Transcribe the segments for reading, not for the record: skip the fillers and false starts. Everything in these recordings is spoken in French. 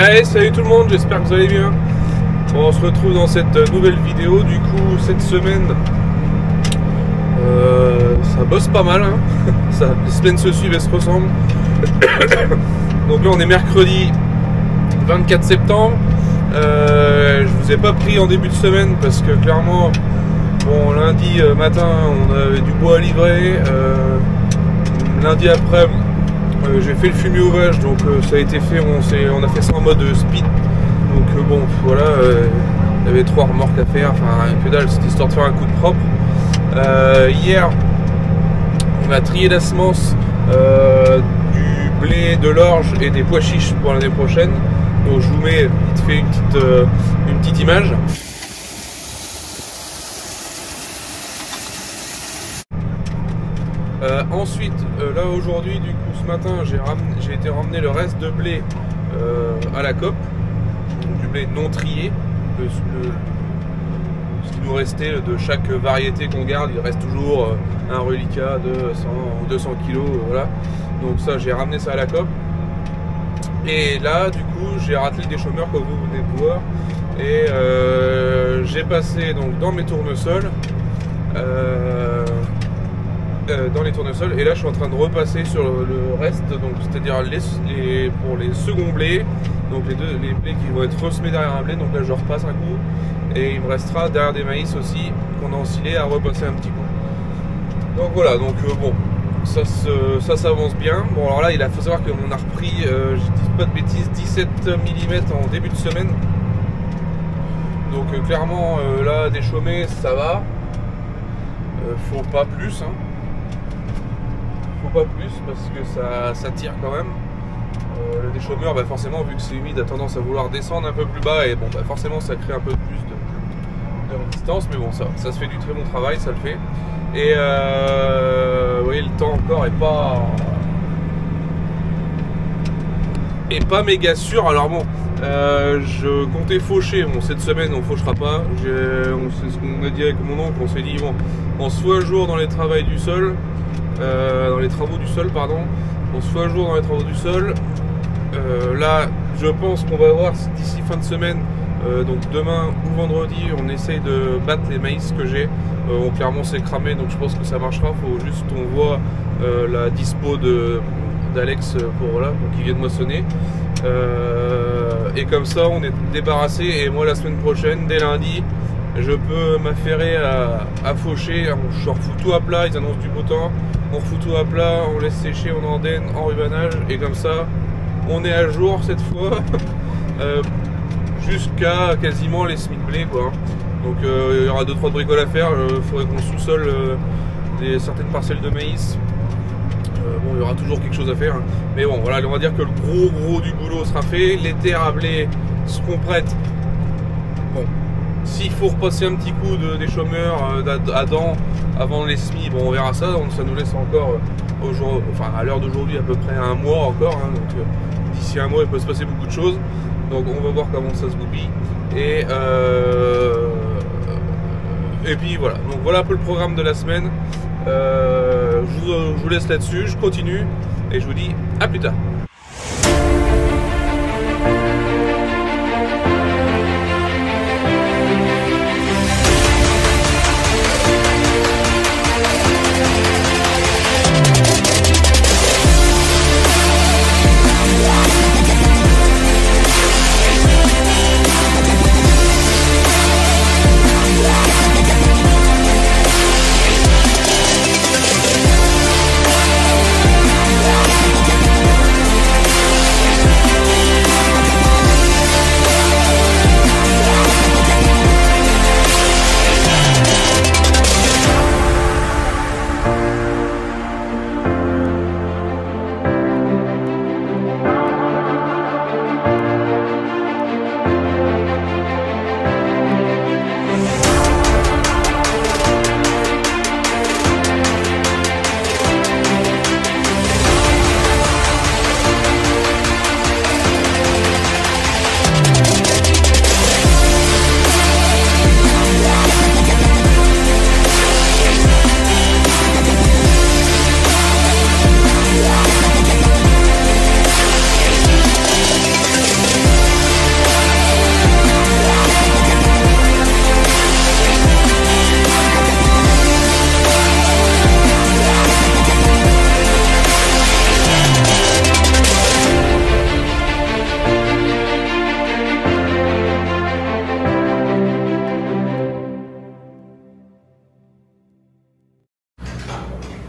Allez, salut tout le monde, j'espère que vous allez bien. Bon, on se retrouve dans cette nouvelle vidéo. Du coup, cette semaine, ça bosse pas mal, hein. Les semaines se suivent et se ressemblent. Donc là, on est mercredi 24 septembre. Je vous ai pas pris en début de semaine parce que clairement, bon, lundi matin, on avait du bois à livrer. Lundi après, j'ai fait le fumier aux vaches, donc ça a été fait, on a fait ça en mode speed. Donc bon, voilà, il y avait 3 remorques à faire, enfin que dalle, c'était histoire de faire un coup de propre. Hier, on a trié la semence, du blé, de l'orge et des pois chiches pour l'année prochaine. Donc je vous mets vite fait une petite image. Ensuite, là aujourd'hui, du coup ce matin, j'ai été ramener le reste de blé à la COP, donc du blé non trié, ce qui nous restait de chaque variété qu'on garde. Il reste toujours un reliquat de 100 ou 200 kg, voilà. Donc ça, j'ai ramené ça à la COP. Et là, du coup, j'ai ratelé des chômeurs comme vous venez de voir. Et j'ai passé donc dans mes tournesols. Dans les tournesols, et là je suis en train de repasser sur le reste, donc c'est-à-dire pour les seconds blés, donc les blés qui vont être ressemés derrière un blé. Donc là je repasse un coup et il me restera derrière des maïs aussi qu'on a ensilé à repasser un petit coup. Donc voilà, donc bon, ça s'avance bien. Bon, alors là il faut savoir qu'on a repris, je dis pas de bêtises, 17 mm en début de semaine. Donc clairement là des chômés ça va, faut pas plus, hein. Pas plus parce que ça tire quand même. Le déchômeur, bah forcément, vu que c'est humide, a tendance à vouloir descendre un peu plus bas, et bon, bah forcément ça crée un peu plus de résistance, mais bon, ça se fait du très bon travail, ça le fait. Et vous voyez, le temps encore est pas méga sûr. Alors bon, je comptais faucher. Bon, cette semaine on fauchera pas, c'est ce qu'on a dit avec mon oncle. On s'est dit bon, on se fait un jour dans les travaux du sol. Dans les travaux du sol, pardon. On se fait un jour dans les travaux du sol. Là, je pense qu'on va voir d'ici fin de semaine, donc demain ou vendredi, on essaye de battre les maïs que j'ai. Clairement, c'est cramé, donc je pense que ça marchera. Faut juste qu'on voit la dispo d'Alex pour qu'il vienne moissonner. Et comme ça, on est débarrassé. Et moi, la semaine prochaine, dès lundi, je peux m'affairer à faucher. Je refous tout à plat, ils annoncent du beau temps. On refout tout à plat, on laisse sécher, on endaine en rubanage. Et comme ça, on est à jour cette fois. Jusqu'à quasiment les semis de blé, quoi. Donc il y aura 2-3 bricoles à faire. Il faudrait qu'on sous-sole certaines parcelles de maïs. Bon, il y aura toujours quelque chose à faire, hein. Mais bon, voilà, on va dire que le gros du boulot sera fait. Les terres à blé seront prêtes. Bon, s'il faut repasser un petit coup des chômeurs à dents avant les semis, bon, on verra ça. Donc ça nous laisse encore à l'heure d'aujourd'hui à peu près un mois encore, hein. Donc d'ici un mois il peut se passer beaucoup de choses. Donc on va voir comment ça se goupille. Et puis voilà, donc voilà un peu le programme de la semaine. Je vous laisse là-dessus, je continue et je vous dis à plus tard.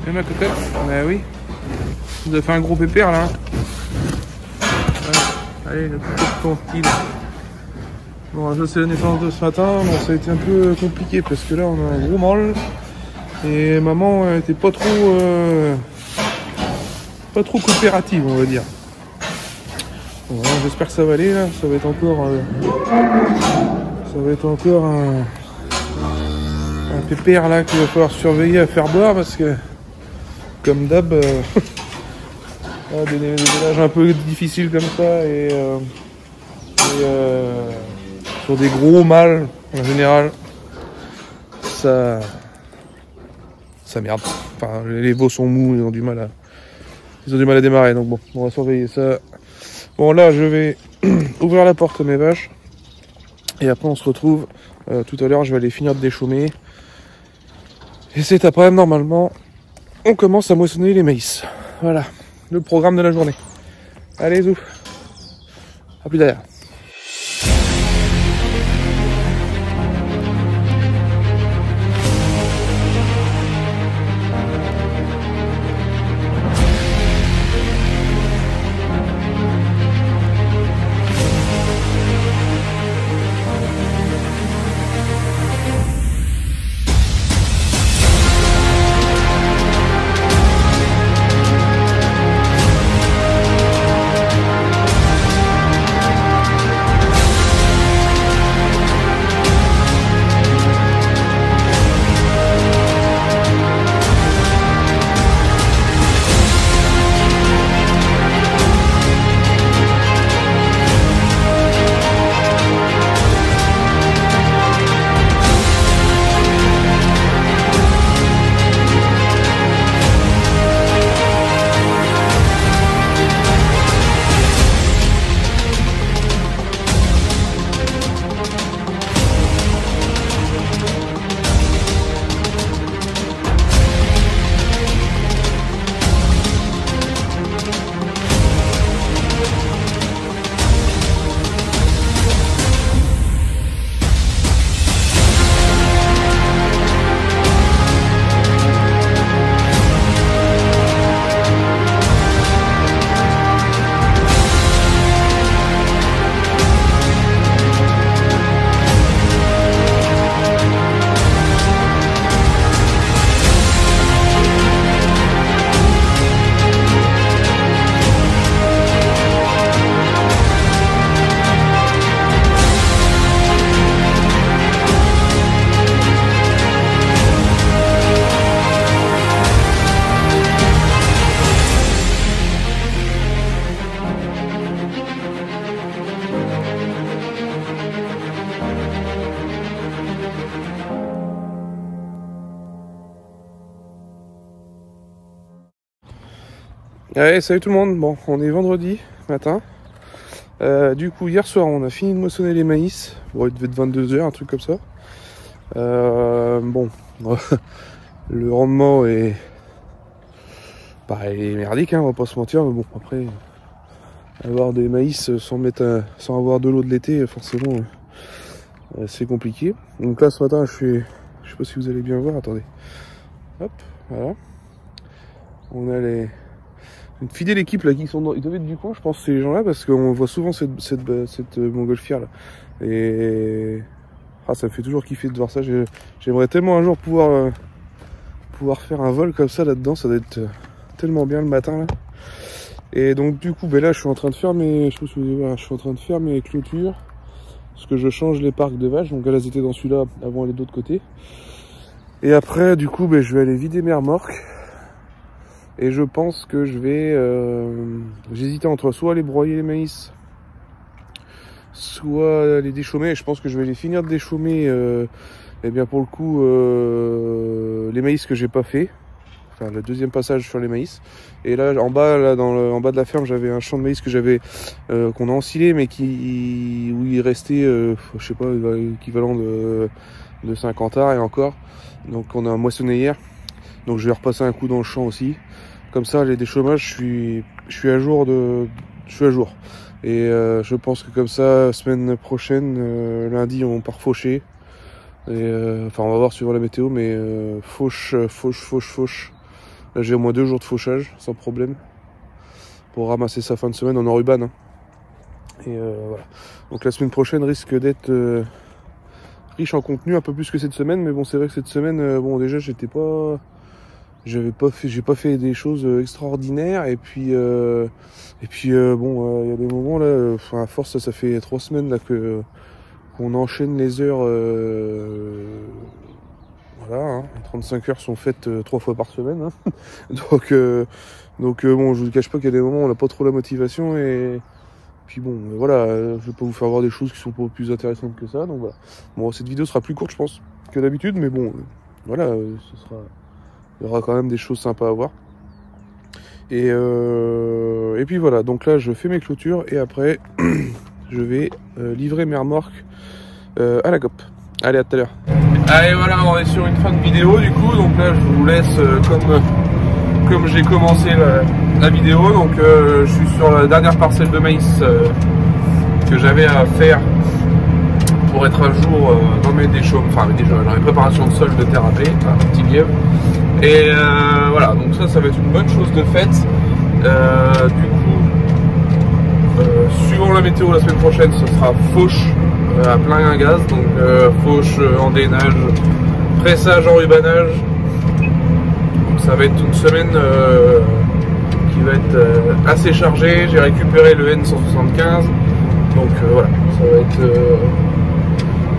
Et ma cocotte? Bah oui. Vous avez fait un gros pépère là. Ouais. Allez, le cocotte tranquille. Bon, ça c'est la naissance de ce matin. Bon, ça a été un peu compliqué parce que là on a un gros mal. Et maman était pas trop coopérative, on va dire. Bon, j'espère que ça va aller là. Ça va être encore un pépère là qu'il va falloir surveiller à faire boire parce que comme d'hab des ménages un peu difficiles comme ça et sur des gros mâles en général ça merde. Enfin les veaux sont mous, ils ont du mal à démarrer, donc bon, on va surveiller ça. Bon là je vais ouvrir la porte à mes vaches et après on se retrouve tout à l'heure. Je vais aller finir de déchaumer et cet après-midi normalement on commence à moissonner les maïs. Voilà le programme de la journée. Allez zou, à plus derrière. Allez, salut tout le monde. Bon, on est vendredi matin. Du coup, hier soir, on a fini de moissonner les maïs. Bon, il devait être 22h, un truc comme ça. Bon, le rendement est il est merdique, hein, on va pas se mentir. Mais bon, après, avoir des maïs sans avoir de l'eau de l'été, forcément, c'est compliqué. Donc là, ce matin, je sais pas si vous allez bien voir. Attendez. Hop, voilà. On a une fidèle équipe là qui sont ils doivent être du coin, je pense, ces gens-là, parce qu'on voit souvent cette montgolfière là. Et ça me fait toujours kiffer de voir ça. J'aimerais tellement un jour pouvoir faire un vol comme ça là-dedans. Ça doit être tellement bien le matin là. Et donc du coup, là, je suis en train de faire mes clôtures, parce que je change les parcs de vaches. Donc elles étaient dans celui-là avant aller de l'autre côté. Et après, du coup, je vais aller vider mes remorques. Et je pense que je vais... j'hésitais entre soit aller broyer les maïs, soit les déchaumer. Et je pense que je vais les finir de déchaumer, et bien pour le coup, les maïs que j'ai pas fait. Enfin, le deuxième passage sur les maïs. Et là, en bas, en bas de la ferme, j'avais un champ de maïs que j'avais, qu'on a ensilé, mais où il restait, je sais pas, équivalent de 50 arts et encore. Donc on a moissonné hier. Donc je vais repasser un coup dans le champ aussi. Comme ça, les déchaumages, je suis à jour. Et je pense que comme ça, semaine prochaine, lundi, on part faucher. Et enfin, on va voir suivant la météo, mais fauche Là j'ai au moins 2 jours de fauchage sans problème pour ramasser sa fin de semaine en Oruban. Hein. Et voilà. Donc la semaine prochaine risque d'être riche en contenu, un peu plus que cette semaine, mais bon c'est vrai que cette semaine, bon déjà j'ai pas fait des choses extraordinaires et puis bon il y a des moments là, à force ça fait 3 semaines là qu'on enchaîne les heures, voilà, hein, les 35 heures sont faites 3 fois par semaine, hein. donc bon je vous cache pas qu'il y a des moments où on n'a pas trop la motivation et puis bon, voilà, je vais pas vous faire voir des choses qui sont pas plus intéressantes que ça, donc voilà. Bon, cette vidéo sera plus courte, je pense, que d'habitude, mais bon, voilà, il y aura quand même des choses sympas à voir. Et puis voilà, donc là, je fais mes clôtures et après, je vais livrer mes remorques à la COP. Allez, à tout à l'heure. Allez, voilà, on est sur une fin de vidéo, du coup, donc là, je vous laisse comme j'ai commencé la vidéo, donc je suis sur la dernière parcelle de maïs que j'avais à faire pour être à jour dans mes déchaumes, enfin dans les préparations de sol de terre à blé, un petit lièvre. Et voilà, donc ça va être une bonne chose de faite. Du coup, suivant la météo la semaine prochaine, ce sera fauche à plein gaz, donc fauche en dénage, pressage en rubanage. Ça va être une semaine qui va être assez chargée. J'ai récupéré le N175, donc voilà, ça va être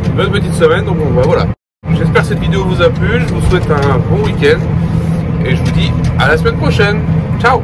une bonne petite semaine. Donc bon, bah, voilà. J'espère que cette vidéo vous a plu. Je vous souhaite un bon week-end et je vous dis à la semaine prochaine. Ciao.